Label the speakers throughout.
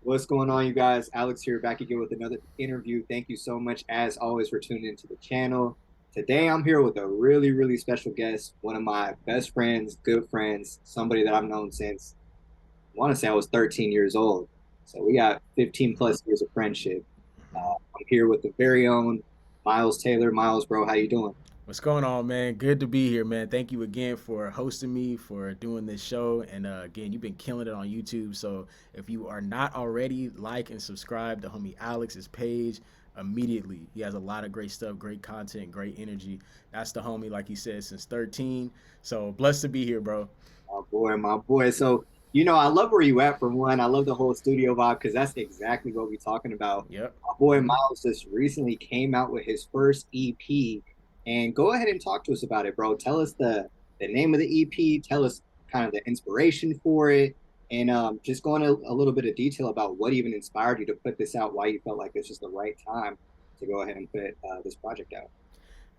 Speaker 1: What's going on, you guys? Alex here, back again with another interview. Thank you so much, as always, for tuning into the channel. Today, I'm here with a really, really special guest, one of my best friends, good friends, somebody that I've known since I want to say I was 13 years old. So we got 15 plus years of friendship. I'm here with the very own Myles Taylor. Myles, bro, how you doing?
Speaker 2: What's going on, man? Good to be here, man. Thank you again for hosting me, for doing this show. And again, you've been killing it on YouTube. So if you are not already, like and subscribe to homie Alex's page immediately. He has a lot of great stuff, great content, great energy. That's the homie, like he said, since 13. So blessed to be here, bro.
Speaker 1: My boy, my boy. So, I love where you at for one. I love the whole studio vibe because that's exactly what we're talking about.
Speaker 2: Yep.
Speaker 1: My boy
Speaker 2: Mm-hmm.
Speaker 1: Myles just recently came out with his first EP. And go ahead and talk to us about it, bro. Tell us the name of the EP, tell us kind of the inspiration for it, and just go into a little bit of detail about what even inspired you to put this out, why you felt like this was the right time to go ahead and put this project out.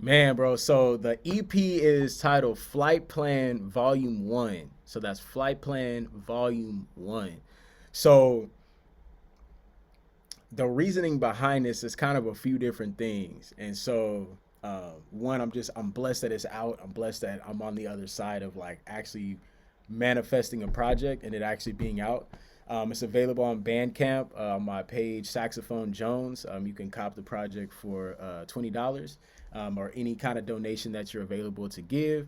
Speaker 2: Man, bro. So the EP is titled Flight Plan Volume 1. So that's Flight Plan Volume 1. So the reasoning behind this is kind of a few different things. And so, one, I'm blessed that it's out. I'm blessed that I'm on the other side of like actually manifesting a project and it actually being out. It's available on Bandcamp, my page Saxophone Jones. You can cop the project for $20, or any kind of donation that you're available to give.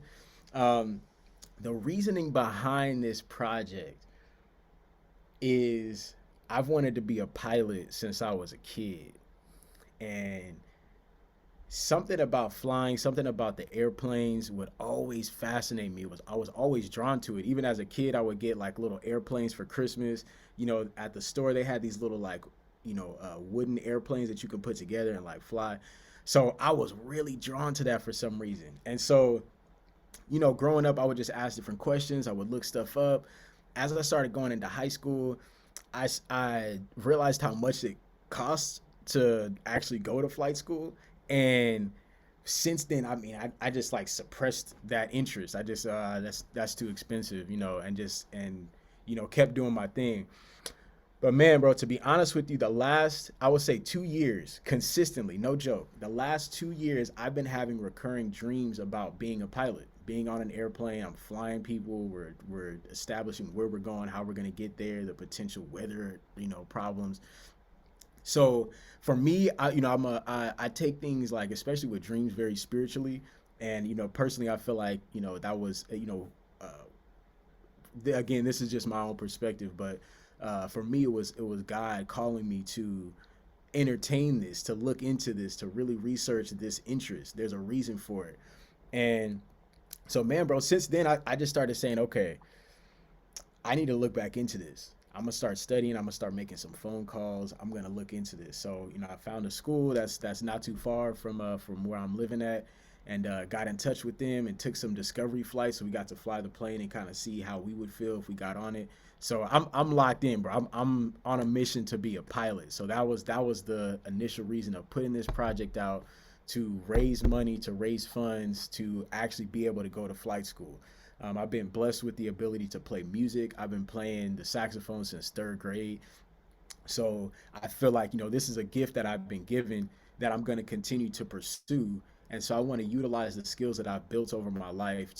Speaker 2: Um, the reasoning behind this project is I've wanted to be a pilot since I was a kid. And something about flying, something about the airplanes would always fascinate me. I was always drawn to it. Even as a kid, I would get like little airplanes for Christmas. At the store they had these little like, wooden airplanes that you could put together and like fly. So I was really drawn to that for some reason. And so, growing up, I would just ask different questions. I would look stuff up. As I started going into high school, I realized how much it costs to actually go to flight school. And since then, I mean, I just like suppressed that interest. I just that's too expensive, and kept doing my thing. But man, bro, to be honest with you, the last, I would say 2 years consistently, no joke, the last 2 years, I've been having recurring dreams about being a pilot, being on an airplane. I'm flying people. We're establishing where we're going, how we're gonna get there, the potential weather, problems. So for me, I take things like, especially with dreams, very spiritually. And personally, I feel like that was again, this is just my own perspective, but for me, it was God calling me to entertain this, to look into this, to really research this interest. There's a reason for it. And so, man, bro, since then, I just started saying, okay, I need to look back into this. I'm gonna start studying. I'm gonna start making some phone calls. I'm gonna look into this. So, I found a school that's not too far from where I'm living at, and got in touch with them and took some discovery flights. So we got to fly the plane and kind of see how we would feel if we got on it. So I'm locked in, bro. I'm on a mission to be a pilot. So that was the initial reason of putting this project out, to raise money, to raise funds, to actually be able to go to flight school. I've been blessed with the ability to play music. I've been playing the saxophone since third grade. So I feel like, this is a gift that I've been given that I'm going to continue to pursue. And so I want to utilize the skills that I've built over my life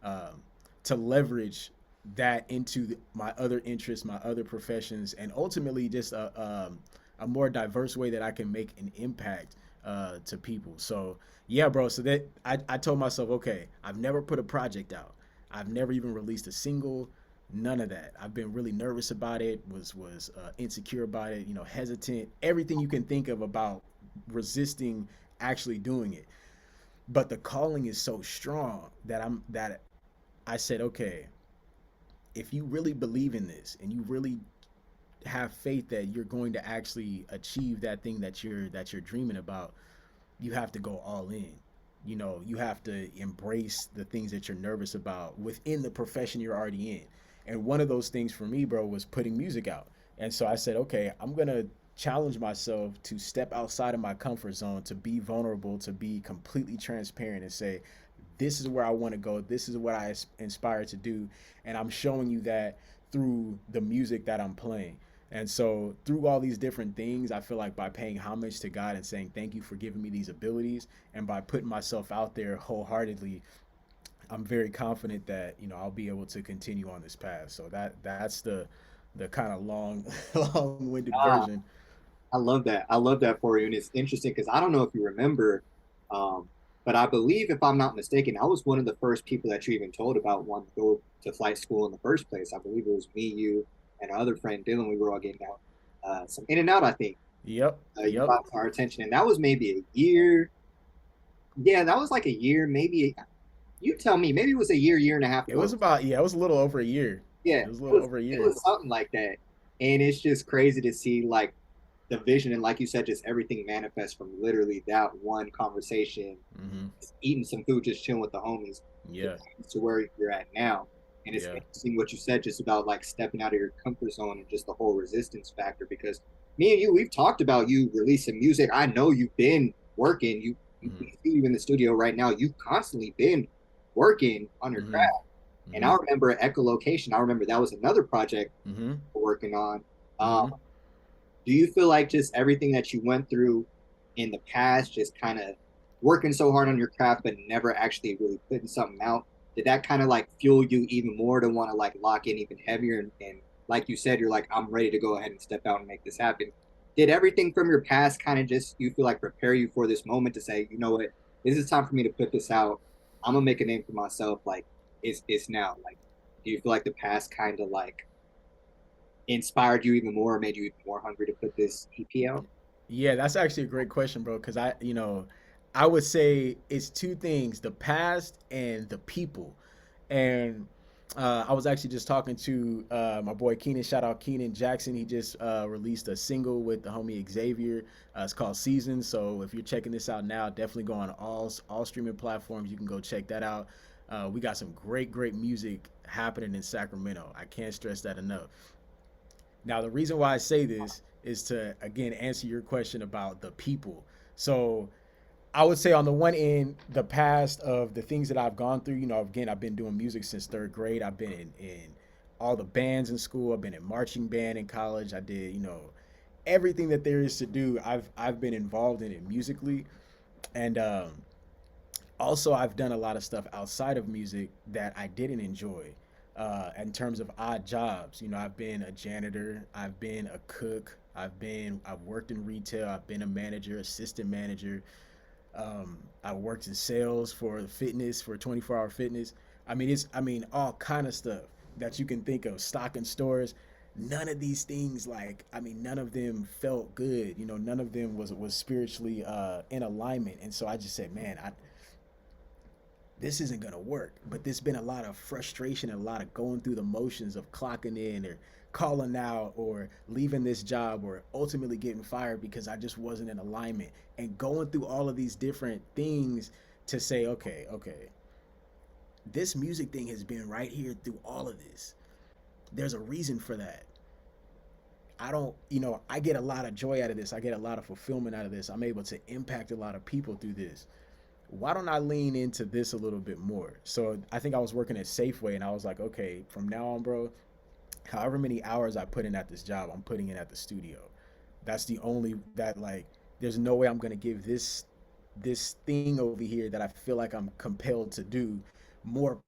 Speaker 2: um, to leverage that into my other interests, my other professions, and ultimately just a more diverse way that I can make an impact to people. So yeah, bro. So that I told myself, okay, I've never put a project out. I've never even released a single. None of that. I've been really nervous about it. Was insecure about it. Hesitant. Everything you can think of about resisting actually doing it. But the calling is so strong that I said, okay, if you really believe in this and you really have faith that you're going to actually achieve that thing that you're dreaming about, you have to go all in. You have to embrace the things that you're nervous about within the profession you're already in. And one of those things for me, bro, was putting music out. And so I said, okay, I'm going to challenge myself to step outside of my comfort zone, to be vulnerable, to be completely transparent and say, this is where I want to go. This is what I inspire to do. And I'm showing you that through the music that I'm playing. And so through all these different things, I feel like by paying homage to God and saying thank you for giving me these abilities, and by putting myself out there wholeheartedly, I'm very confident that I'll be able to continue on this path. So that's the kind of long-winded
Speaker 1: Ah,
Speaker 2: version.
Speaker 1: I love that. I love that for you. And it's interesting because I don't know if you remember, um, but I believe, if I'm not mistaken, I was one of the first people that you even told about wanting to go to flight school in the first place. I believe it was me, you, and our other friend Dylan. We were all getting out some in and out, I think.
Speaker 2: Yep,
Speaker 1: You
Speaker 2: yep.
Speaker 1: brought to our attention. And that was maybe a year. Yeah, that was like a year, maybe. You tell me, maybe it was a year, year and a half
Speaker 2: It
Speaker 1: ago.
Speaker 2: was about, yeah, it was a little over a year.
Speaker 1: Yeah,
Speaker 2: It was a little over a
Speaker 1: it
Speaker 2: year.
Speaker 1: was something like that. And it's just crazy to see like the vision and, like you said, just everything manifests from literally that one conversation,
Speaker 2: Mm-hmm.
Speaker 1: eating some food, just chilling with the homies,
Speaker 2: Yeah,
Speaker 1: to where you're at now. And it's
Speaker 2: yeah.
Speaker 1: interesting what you said just about like stepping out of your comfort zone and just the whole resistance factor. Because me and you, we've talked about you releasing music. I know you've been working.
Speaker 2: Mm-hmm.
Speaker 1: We see you in the studio right now. You've constantly been working on your
Speaker 2: Mm-hmm.
Speaker 1: craft. And
Speaker 2: Mm-hmm.
Speaker 1: I remember echolocation. I remember that was another project
Speaker 2: Mm-hmm.
Speaker 1: we're working on. Um,
Speaker 2: Mm-hmm.
Speaker 1: do you feel like just everything that you went through in the past, just kind of working so hard on your craft, but never actually really putting something out, did that kind of like fuel you even more to want to like lock in even heavier? And like you said, you're like, I'm ready to go ahead and step out and make this happen. Did everything from your past kind of just, you feel like, prepare you for this moment to say, you know what, this is time for me to put this out. I'm gonna make a name for myself. Like it's now. Like, do you feel like the past kind of like inspired you even more or made you even more hungry to put this EP out?
Speaker 2: Yeah, that's actually a great question, bro. Because I would say it's two things: the past and the people. And I was actually just talking to my boy Keenan. Shout out Keenan Jackson. He just released a single with the homie Xavier. It's called Seasons. So if you're checking this out now, definitely go on all streaming platforms. You can go check that out. We got some great music happening in Sacramento. I can't stress that enough. Now, the reason why I say this is to, again, answer your question about the people. So, I would say on the one end, the past of the things that I've gone through, again, I've been doing music since third grade. I've been in all the bands in school. I've been in marching band in college. I did, everything that there is to do. I've been involved in it musically, and also I've done a lot of stuff outside of music that I didn't enjoy. In terms of odd jobs, I've been a janitor, I've been a cook, I've worked in retail, I've been a manager, assistant manager. I worked in sales for fitness, for 24-hour fitness. I mean all kind of stuff that you can think of, stock in stores. None of these things, none of them felt good. None of them was spiritually in alignment. And so I just said, man, this isn't gonna work. But there's been a lot of frustration and a lot of going through the motions of clocking in or calling out or leaving this job or ultimately getting fired because I just wasn't in alignment, and going through all of these different things to say, okay, this music thing has been right here through all of this. There's a reason for that. I don't, I get a lot of joy out of this. I get a lot of fulfillment out of this. I'm able to impact a lot of people through this. Why don't I lean into this a little bit more? So I think I was working at Safeway and I was like, okay, from now on, bro, however many hours I put in at this job, I'm putting in at the studio. That's the only that like there's no way I'm gonna give this thing over here that I feel like I'm compelled to do more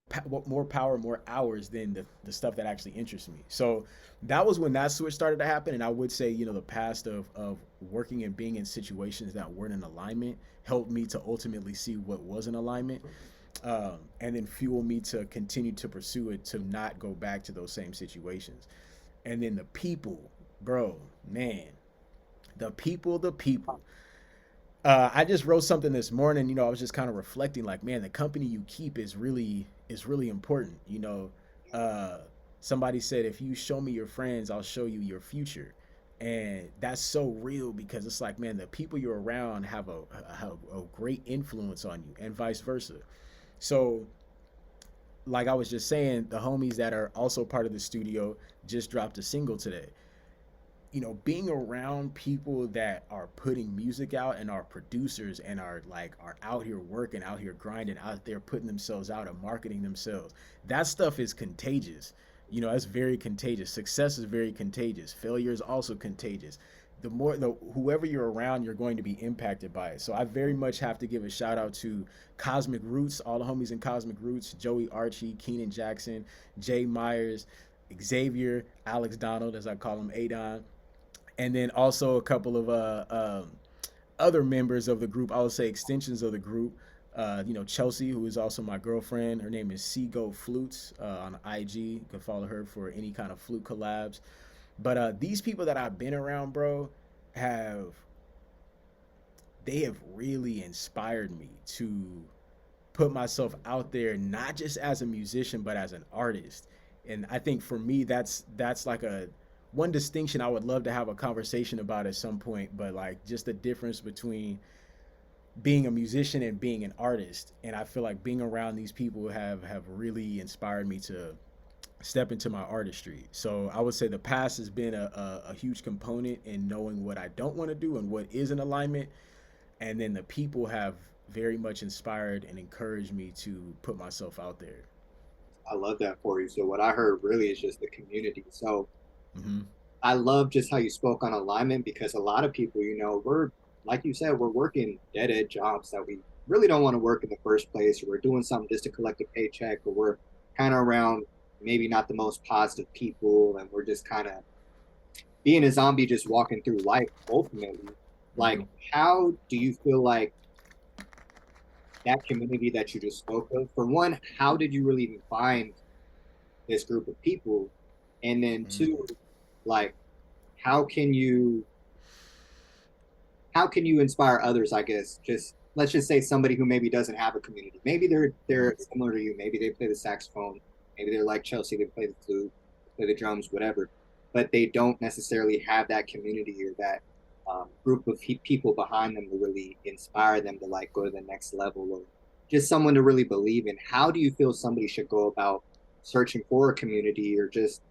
Speaker 2: power, more hours than the stuff that actually interests me. So that was when that switch started to happen. And I would say, the past of working and being in situations that weren't in alignment helped me to ultimately see what was in alignment, and then fuel me to continue to pursue it, to not go back to those same situations. And then the people, bro, man, the people. I just wrote something this morning. I was just kind of reflecting, like, man, the company you keep is really important. Uh, Somebody said, if you show me your friends, I'll show you your future, and that's so real because it's like, man, the people you're around have a great influence on you, and vice versa. So, like I was just saying, the homies that are also part of the studio just dropped a single today. Being around people that are putting music out and are producers and are out here working, out here grinding, out there putting themselves out and marketing themselves, that stuff is contagious. You know, that's very contagious. Success is very contagious. Failure is also contagious. The whoever you're around, you're going to be impacted by it. So I very much have to give a shout out to Cosmic Roots, all the homies in Cosmic Roots, Joey Archie, Keenan Jackson, Jay Myers, Xavier, Alex Donald, as I call him, Adon, and then also a couple of other members of the group. I would say extensions of the group. You know, Chelsea, who is also my girlfriend. Her name is Seago Flutes on IG. You can follow her for any kind of flute collabs. But these people that I've been around, bro, have they have really inspired me to put myself out there, not just as a musician, but as an artist. And I think for me, that's like a one distinction I would love to have a conversation about at some point. But like just the difference between being a musician and being an artist. And I feel like being around these people have really inspired me to step into my artistry. So I would say the past has been a huge component in knowing what I don't want to do and what is in alignment. And then the people have very much inspired and encouraged me to put myself out there.
Speaker 1: I love that for you. So what I heard really is just the community. So
Speaker 2: Mm-hmm.
Speaker 1: I love just how you spoke on alignment because a lot of people, we're like you said, we're working dead end jobs that we really don't want to work in the first place, or we're doing something just to collect a paycheck, or we're kind of around maybe not the most positive people, and we're just kind of being a zombie just walking through life ultimately. Like,
Speaker 2: Mm-hmm.
Speaker 1: how do you feel like that community that you just spoke of, for one, how did you really even find this group of people? And then two, like, how can you how can you inspire others, I guess? Just let's just say somebody who maybe doesn't have a community. Maybe
Speaker 2: Mm-hmm.
Speaker 1: they're similar to you. Maybe they play the saxophone. Maybe they're like Chelsea, they play the flute, play the drums, whatever. But they don't necessarily have that community or that group of people behind them to really inspire them to like go to the next level, or just someone to really believe in. How do you feel somebody should go about searching for a community, or just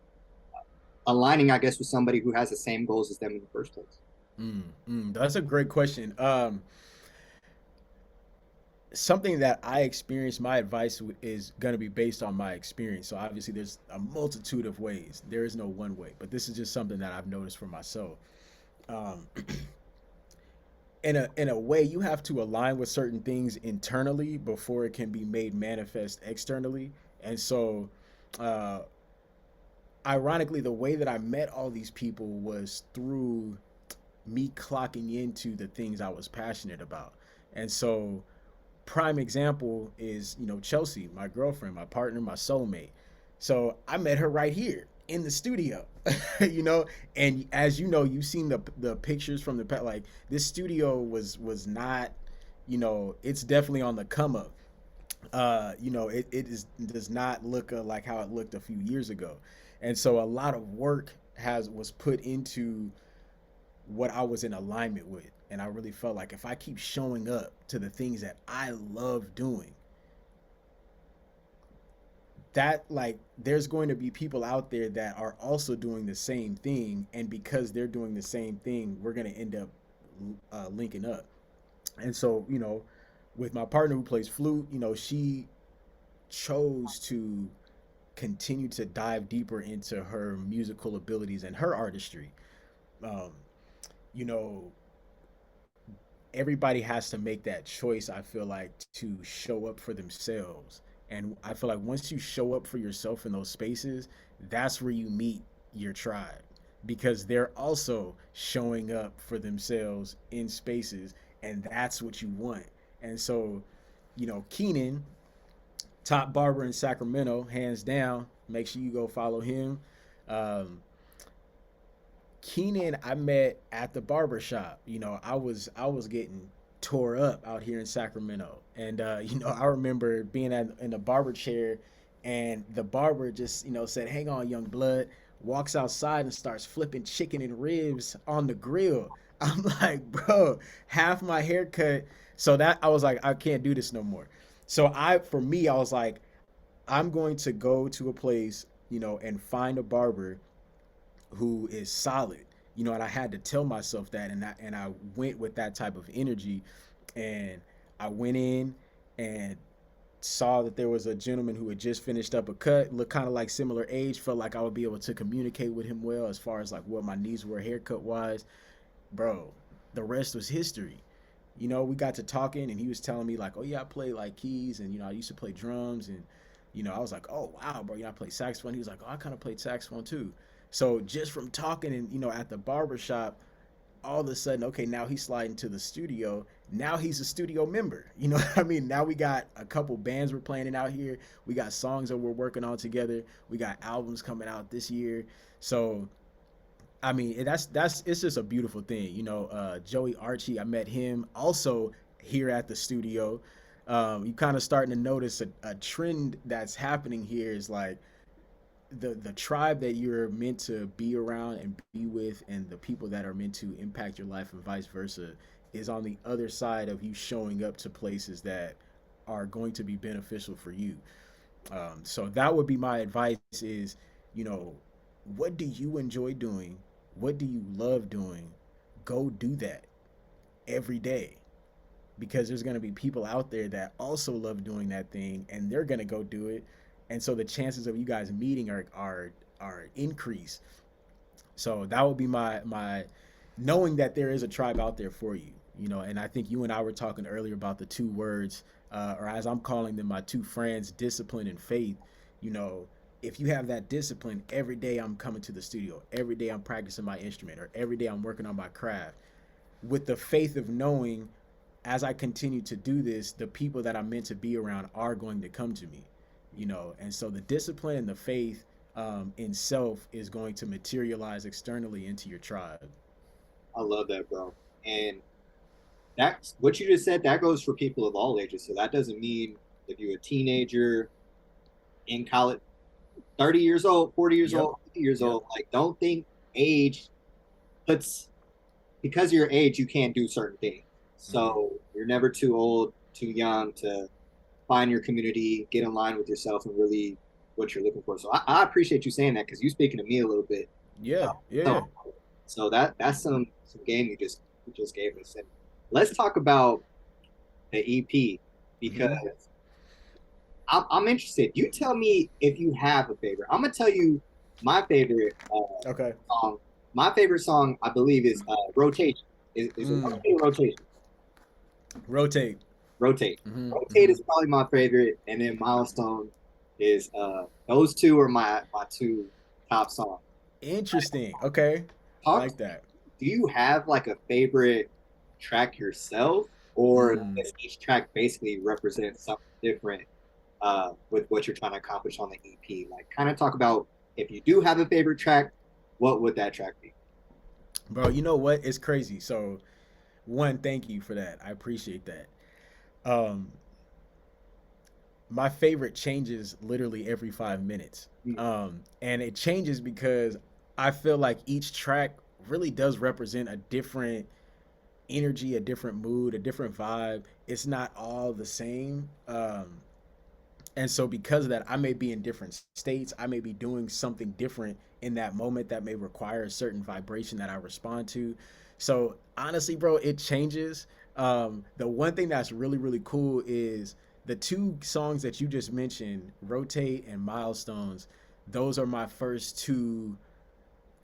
Speaker 1: aligning, I guess, with somebody who has the same goals as them in the first place?
Speaker 2: That's a great question. Something that I experienced, my advice is going to be based on my experience. So obviously, there's a multitude of ways. There is no one way, but this is just something that I've noticed for myself. Um, in a way, you have to align with certain things internally before it can be made manifest externally. And so, uh, ironically, the way that I met all these people was through me clocking into the things I was passionate about. And so prime example is, you know, Chelsea, my girlfriend, my partner, my soulmate. So I met her right here in the studio. You know, and as you know, you've seen the pictures from the past. Like this studio was not, you know, it's definitely on the come up. You know, does not look like how it looked a few years ago. And so a lot of work has was put into what I was in alignment with. And I really felt like if I keep showing up to the things that I love doing, that like there's going to be people out there that are also doing the same thing. And because they're doing the same thing, we're going to end up linking up. And so, you know, with my partner who plays flute, you know, she chose to continue to dive deeper into her musical abilities and her artistry. Um, you know, everybody has to make that choice, I feel like, to show up for themselves. And I feel like once you show up for yourself in those spaces, that's where you meet your tribe, because they're also showing up for themselves in spaces, and that's what you want. And so, you know, Keenan, top barber in Sacramento, hands down, make sure you go follow him. Um, Keenan, I met at the barber shop. You know, I was getting tore up out here in Sacramento, and you know, I remember being in the barber chair, and the barber just, you know, said, "Hang on, young blood." Walks outside and starts flipping chicken and ribs on the grill. I'm like, bro, half my haircut. So that I was like, I can't do this no more. So for me, I was like, I'm going to go to a place, you know, and find a barber who is solid, you know. And I had to tell myself that, and I went with that type of energy, and I went in, and saw that there was a gentleman who had just finished up a cut, looked kind of like similar age, felt like I would be able to communicate with him well as far as like what my needs were haircut wise. Bro, the rest was history. You know, we got to talking and he was telling me like, oh yeah, I play like keys and I used to play drums and I was like, oh wow, bro, I play saxophone. He was like, oh, I kind of played saxophone too. So just from talking and at the barber shop, all of a sudden, okay, now he's sliding to the studio. Now he's a studio member. You know what I mean? Now we got a couple bands we're playing it out here. We got songs that we're working on together. We got albums coming out this year. So I mean, that's it's just a beautiful thing. Joey Archie, I met him also here at the studio. You kind of starting to notice a trend that's happening here is like the tribe that you're meant to be around and be with and the people that are meant to impact your life and vice versa is on the other side of you showing up to places that are going to be beneficial for you. So that would be my advice is, you know, what do you enjoy doing? What do you love doing? Go do that every day because there's going to be people out there that also love doing that thing and they're going to go do it. And so the chances of you guys meeting are increased. So that would be my knowing that there is a tribe out there for you. And I think you and I were talking earlier about the two words, or as I'm calling them, my two friends, discipline and faith. You know, if you have that discipline, every day I'm coming to the studio, every day I'm practicing my instrument, or every day I'm working on my craft, with the faith of knowing as I continue to do this, the people that I'm meant to be around are going to come to me, and so the discipline and the faith in self is going to materialize externally into your tribe.
Speaker 1: I love that, bro. And that's what you just said. That goes for people of all ages. So that doesn't mean if you're a teenager in college, 30 years old, 40 years
Speaker 2: Yep.
Speaker 1: old, 50 years
Speaker 2: Yep.
Speaker 1: old. Like, don't think age puts, because of your age, you can't do certain things.
Speaker 2: Mm-hmm.
Speaker 1: So you're never too old, too young to find your community, get in line with yourself, and really what you're looking for. So I appreciate you saying that because you speaking to me a little bit.
Speaker 2: Yeah. Yeah.
Speaker 1: So,
Speaker 2: Yeah.
Speaker 1: so that's some game you just gave us. And let's talk about the EP because
Speaker 2: Mm-hmm.
Speaker 1: I'm interested. You tell me if you have a favorite. I'm gonna tell you my favorite
Speaker 2: Okay.
Speaker 1: song. My favorite song, I believe, is "Rotation." Is it
Speaker 2: Mm.
Speaker 1: rotate or rotation?
Speaker 2: Rotate.
Speaker 1: Rotate.
Speaker 2: Mm-hmm.
Speaker 1: Rotate
Speaker 2: Mm-hmm.
Speaker 1: is probably my favorite, and then Milestone is those two are my two top songs.
Speaker 2: Interesting. Okay. I
Speaker 1: Talk.
Speaker 2: like that.
Speaker 1: Do you have like a favorite track yourself, or
Speaker 2: Mm.
Speaker 1: does each track basically represent something different with what you're trying to accomplish on the EP? Like, kind of talk about if you do have a favorite track, what would that track be?
Speaker 2: Bro, you know what? It's crazy. So, one, thank you for that. I appreciate that. Um, my favorite changes literally every 5 minutes. And it changes because I feel like each track really does represent a different energy, a different mood, a different vibe. It's not all the same. And so because of that, I may be in different states. I may be doing something different in that moment that may require a certain vibration that I respond to. So honestly, bro, it changes. The one thing that's really, really cool is the two songs that you just mentioned, Rotate and Milestones. Those are my first two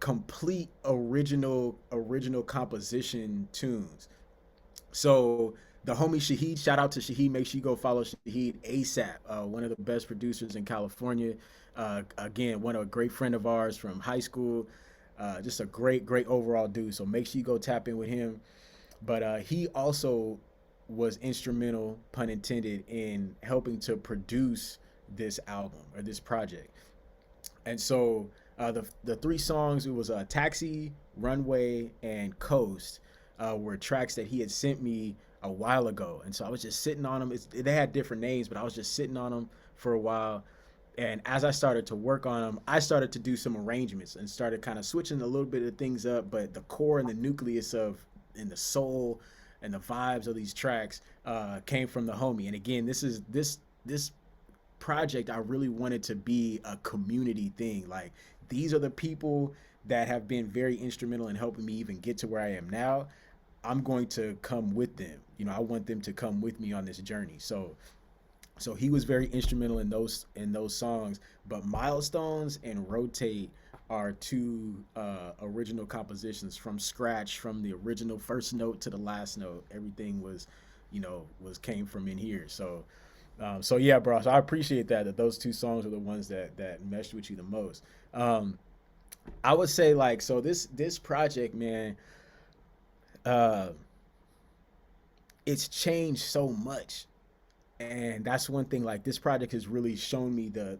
Speaker 2: complete original composition tunes. So the homie Shahid, shout out to Shahid. Make sure you go follow Shahid ASAP. One of the best producers in California. Again, one of a great friend of ours from high school. Just a great overall dude. So make sure you go tap in with him. But he also was instrumental, pun intended, in helping to produce this album or this project. And so the three songs, it was Taxi, Runway, and Coast, were tracks that he had sent me a while ago. And so I was just sitting on them. They had different names, but I was just sitting on them for a while. And as I started to work on them, I started to do some arrangements and started kind of switching a little bit of things up. But the core and the nucleus of and the soul and the vibes of these tracks came from the homie. And again, this project, I really wanted to be a community thing. Like these are the people that have been very instrumental in helping me even get to where I am now. I'm going to come with them. I want them to come with me on this journey. So So he was very instrumental in those songs. But Milestones and Rotate are two original compositions from scratch, from the original first note to the last note. Everything was, was came from in here. So yeah, bro. So I appreciate that those two songs are the ones that meshed with you the most. Um, I would say like so this project, man. Uh, it's changed so much, and that's one thing. Like this project has really shown me the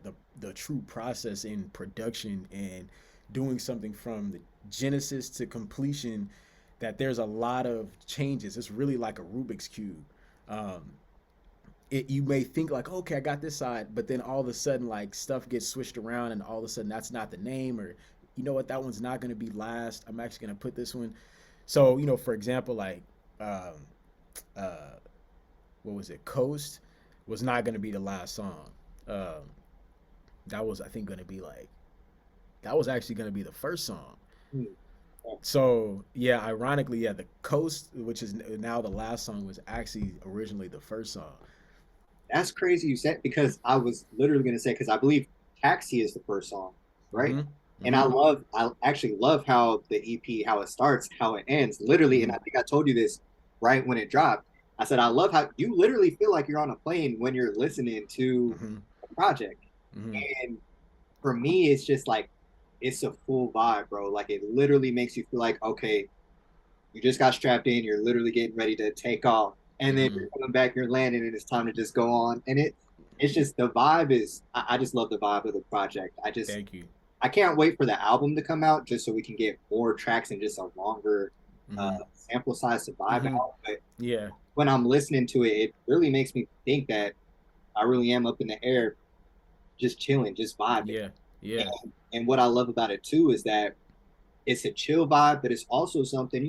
Speaker 2: true process in production and doing something from the genesis to completion. That there's a lot of changes. It's really like a Rubik's cube. Um, you may think like, okay, I got this side, but then all of a sudden, like stuff gets switched around, and all of a sudden, that's not the name, or you know what, that one's not going to be last. I'm actually going to put this one. So for example, like, um, uh, what was it? Coast was not going to be the last song. Um, that was, I think, going to be like that was actually going to be the first song.
Speaker 1: Hmm.
Speaker 2: So yeah, ironically, yeah, the Coast, which is now the last song, was actually originally the first song.
Speaker 1: That's crazy you said because I was literally going to say because I believe Taxi is the first song, right?
Speaker 2: Mm-hmm.
Speaker 1: And
Speaker 2: Mm-hmm.
Speaker 1: I actually love how the EP, how it starts, how it ends, literally. And
Speaker 2: Mm-hmm.
Speaker 1: I think I told you this right when it dropped. I said I love how you literally feel like you're on a plane when you're listening to
Speaker 2: Mm-hmm.
Speaker 1: the project.
Speaker 2: Mm-hmm.
Speaker 1: And for me, it's just like it's a full vibe, bro. Like it literally makes you feel like okay, you just got strapped in, you're literally getting ready to take off, and then
Speaker 2: Mm-hmm.
Speaker 1: you're coming back, you're landing, and it's time to just go on. And it's just the vibe is I just love the vibe of the project.
Speaker 2: Thank you.
Speaker 1: I can't wait for the album to come out just so we can get more tracks and just a longer
Speaker 2: Mm-hmm.
Speaker 1: sample size to vibe
Speaker 2: Mm-hmm.
Speaker 1: out. But
Speaker 2: Yeah.
Speaker 1: when I'm listening to it, it really makes me think that I really am up in the air, just chilling, just vibing.
Speaker 2: Yeah. Yeah.
Speaker 1: And what I love about it too is that it's a chill vibe, but it's also something,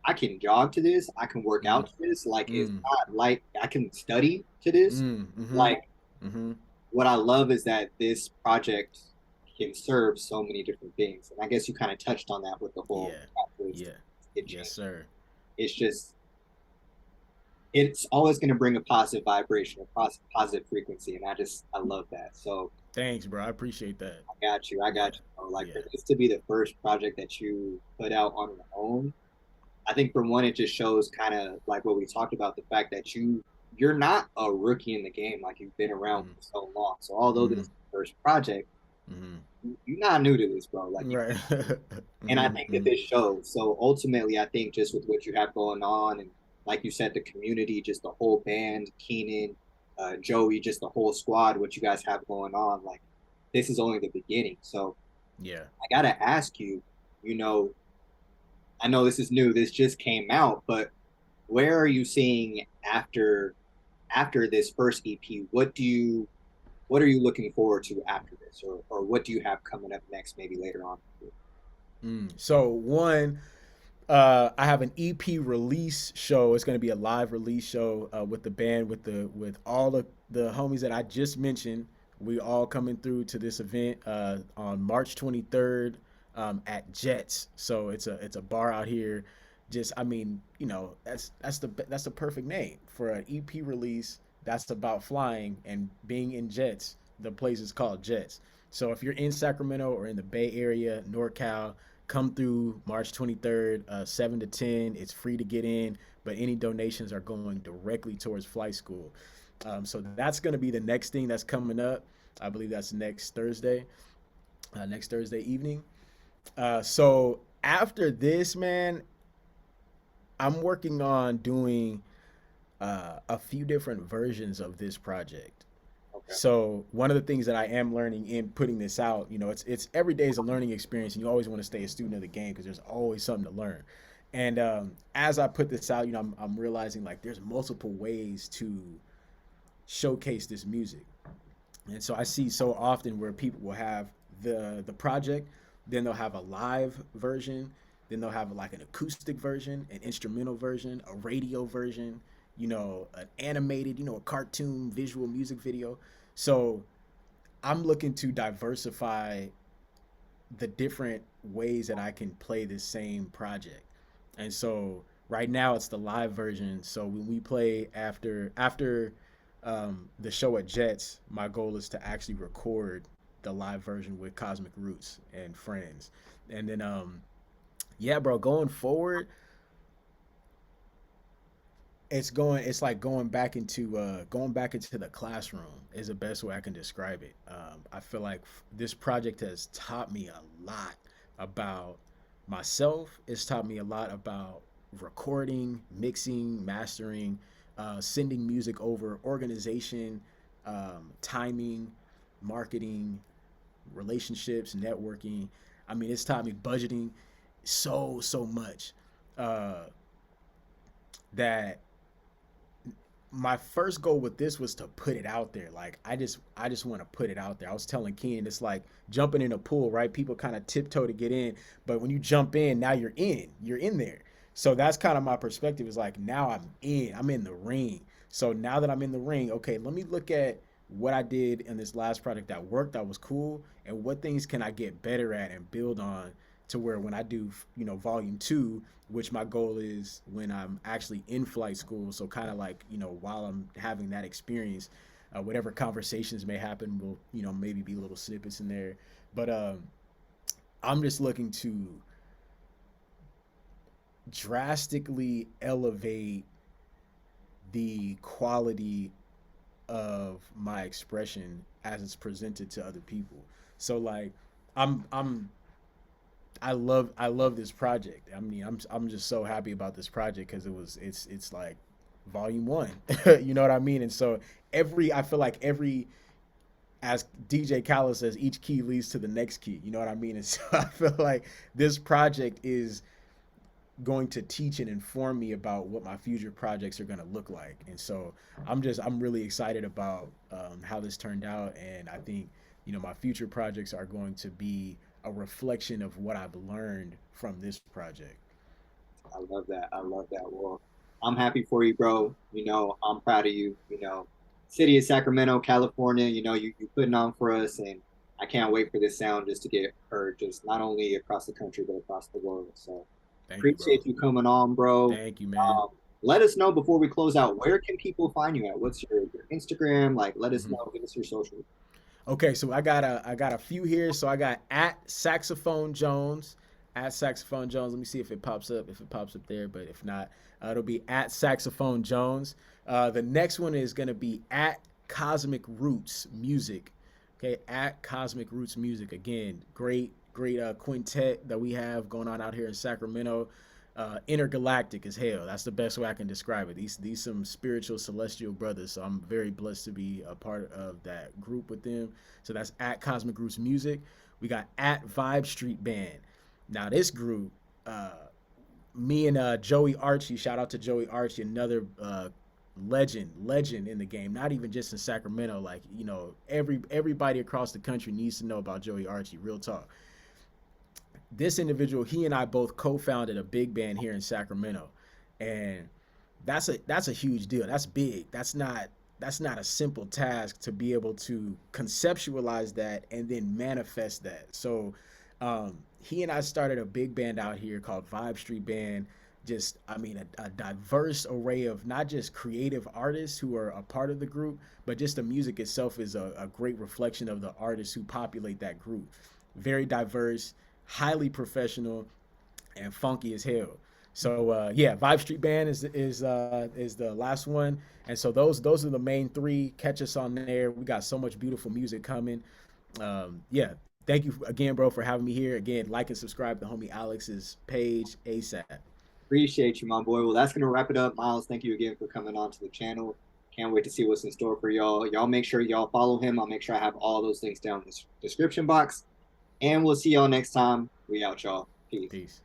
Speaker 1: I can jog to this, I can work
Speaker 2: Mm-hmm.
Speaker 1: out to this. Like it's
Speaker 2: Mm.
Speaker 1: not like I can study to this.
Speaker 2: Mm. Mm-hmm.
Speaker 1: Like
Speaker 2: Mm-hmm.
Speaker 1: what I love is that this project can serve so many different things. And I guess you kind of touched on that with the whole
Speaker 2: Yeah.
Speaker 1: pathways
Speaker 2: Yeah.
Speaker 1: it
Speaker 2: Yes,
Speaker 1: changed.
Speaker 2: sir.
Speaker 1: It's just it's always going to bring a positive vibration, a positive frequency, and I love that. So
Speaker 2: Thanks, bro. I appreciate that.
Speaker 1: I
Speaker 2: Yeah.
Speaker 1: got you. Bro. Like
Speaker 2: Yeah.
Speaker 1: for this to be the first project that you put out on your own, I think for one, it just shows kind of like what we talked about, the fact that you're not a rookie in the game, like you've been around
Speaker 2: Mm-hmm.
Speaker 1: for so long. So although this
Speaker 2: Mm-hmm.
Speaker 1: is the first project,
Speaker 2: Mm-hmm.
Speaker 1: you're not new to this, bro. Like you,
Speaker 2: Right.
Speaker 1: and I
Speaker 2: Mm-hmm.
Speaker 1: think that
Speaker 2: Mm-hmm.
Speaker 1: this shows. So ultimately, I think just with what you have going on, and like you said, the community, just the whole band, Keenan, Joey, just the whole squad, what you guys have going on, like this is only the beginning. So
Speaker 2: Yeah.
Speaker 1: I gotta ask you, you know, I know this is new, this just came out, but where are you seeing after this first EP? What are you looking forward to after this, or what do you have coming up next, maybe later on?
Speaker 2: Mm. So one, I have an EP release show. It's going to be a live release show with the band, with all the homies that I just mentioned. We all coming through to this event on March 23rd at Jets. So it's a bar out here. Just I mean, that's the perfect name for an EP release. That's about flying and being in Jets. The place is called Jets. So if you're in Sacramento or in the Bay Area, NorCal, come through March 23rd, 7 to 10. It's free to get in, but any donations are going directly towards flight school. So that's going to be the next thing that's coming up. I believe that's next Thursday evening. So after this, man, I'm working on doing a few different versions of this project.
Speaker 1: Okay.
Speaker 2: So one of the things that I am learning in putting this out, it's every day is a learning experience, and you always want to stay a student of the game because there's always something to learn. And as I put this out, I'm realizing like there's multiple ways to showcase this music. And so I see so often where people will have the project, then they'll have a live version, then they'll have like an acoustic version, an instrumental version, a radio version, an animated, a cartoon visual music video. So I'm looking to diversify the different ways that I can play this same project. And so right now it's the live version. So when we play after the show at Jets, my goal is to actually record the live version with Cosmic Roots and friends. And then yeah, bro, going forward, it's like going back into the classroom is the best way I can describe it. I feel like this project has taught me a lot about myself. It's taught me a lot about recording, mixing, mastering, sending music over, organization, timing, marketing, relationships, networking. I mean, it's taught me budgeting so much uh, that my first goal with this was to put it out there. Like I just want to put it out there. I was telling Keenan, it's like jumping in a pool, right? People kind of tiptoe to get in, but when you jump in, now you're in. You're in there. So that's kind of my perspective. Is like now I'm in. I'm in the ring. So now that I'm in the ring, okay, let me look at what I did in this last project that worked, that was cool, and what things can I get better at and build on to where when I do, volume two, which my goal is when I'm actually in flight school. So kind of like, while I'm having that experience, whatever conversations may happen will, maybe be little snippets in there. But I'm just looking to drastically elevate the quality of my expression as it's presented to other people. So like I'm I love this project. I mean, I'm just so happy about this project because it's like volume one. You know what I mean? And so I feel like every, as DJ Khaled says, each key leads to the next key. You know what I mean? And so I feel like this project is going to teach and inform me about what my future projects are going to look like. And so I'm really excited about how this turned out. And I think, my future projects are going to be a reflection of what I've learned from this project.
Speaker 1: I love that. I love that. Well, I'm happy for you, bro. I'm proud of you. City of Sacramento, California. You putting on for us, and I can't wait for this sound just to get heard, just not only across the country but across the world. So
Speaker 2: Thank you, bro.
Speaker 1: appreciate you coming on, bro.
Speaker 2: Thank you, man.
Speaker 1: Let us know before we close out. Where can people find you at? What's your Instagram? Like, let us
Speaker 2: Hmm.
Speaker 1: know. Give us your social.
Speaker 2: Okay, so I got a few here. So I got at Saxophone Jones, at Saxophone Jones. Let me see if it pops up. If it pops up there, but if not, it'll be at Saxophone Jones. The next one is gonna be at Cosmic Roots Music. Okay, at Cosmic Roots Music. Again, great quintet that we have going on out here in Sacramento. Intergalactic as hell. That's the best way I can describe it. These some spiritual celestial brothers. So I'm very blessed to be a part of that group with them. So that's at Cosmic Roots Music. We got at Vibe Street Band. Now this group, me and Joey Archie. Shout out to Joey Archie, another legend in the game. Not even just in Sacramento. Like everybody across the country needs to know about Joey Archie. Real talk. This individual, he and I both co-founded a big band here in Sacramento, and that's a huge deal. That's big. That's not a simple task to be able to conceptualize that and then manifest that. So he and I started a big band out here called Vibe Street Band. Just, I mean, a diverse array of not just creative artists who are a part of the group, but just the music itself is a great reflection of the artists who populate that group. Very diverse, highly professional, and funky as hell. So yeah, Vibe Street Band is the last one, and so those are the main three. Catch us on there. We got so much beautiful music coming. Yeah, thank you again, bro, for having me here. Again, like and subscribe to homie Alex's page ASAP.
Speaker 1: Appreciate you, my boy. Well, that's gonna wrap it up, Myles. Thank you again for coming on to the channel. Can't wait to see what's in store for y'all. Y'all make sure y'all follow him. I'll make sure I have all those links down in the description box. And we'll see y'all next time. We out, y'all. Peace.
Speaker 2: Peace.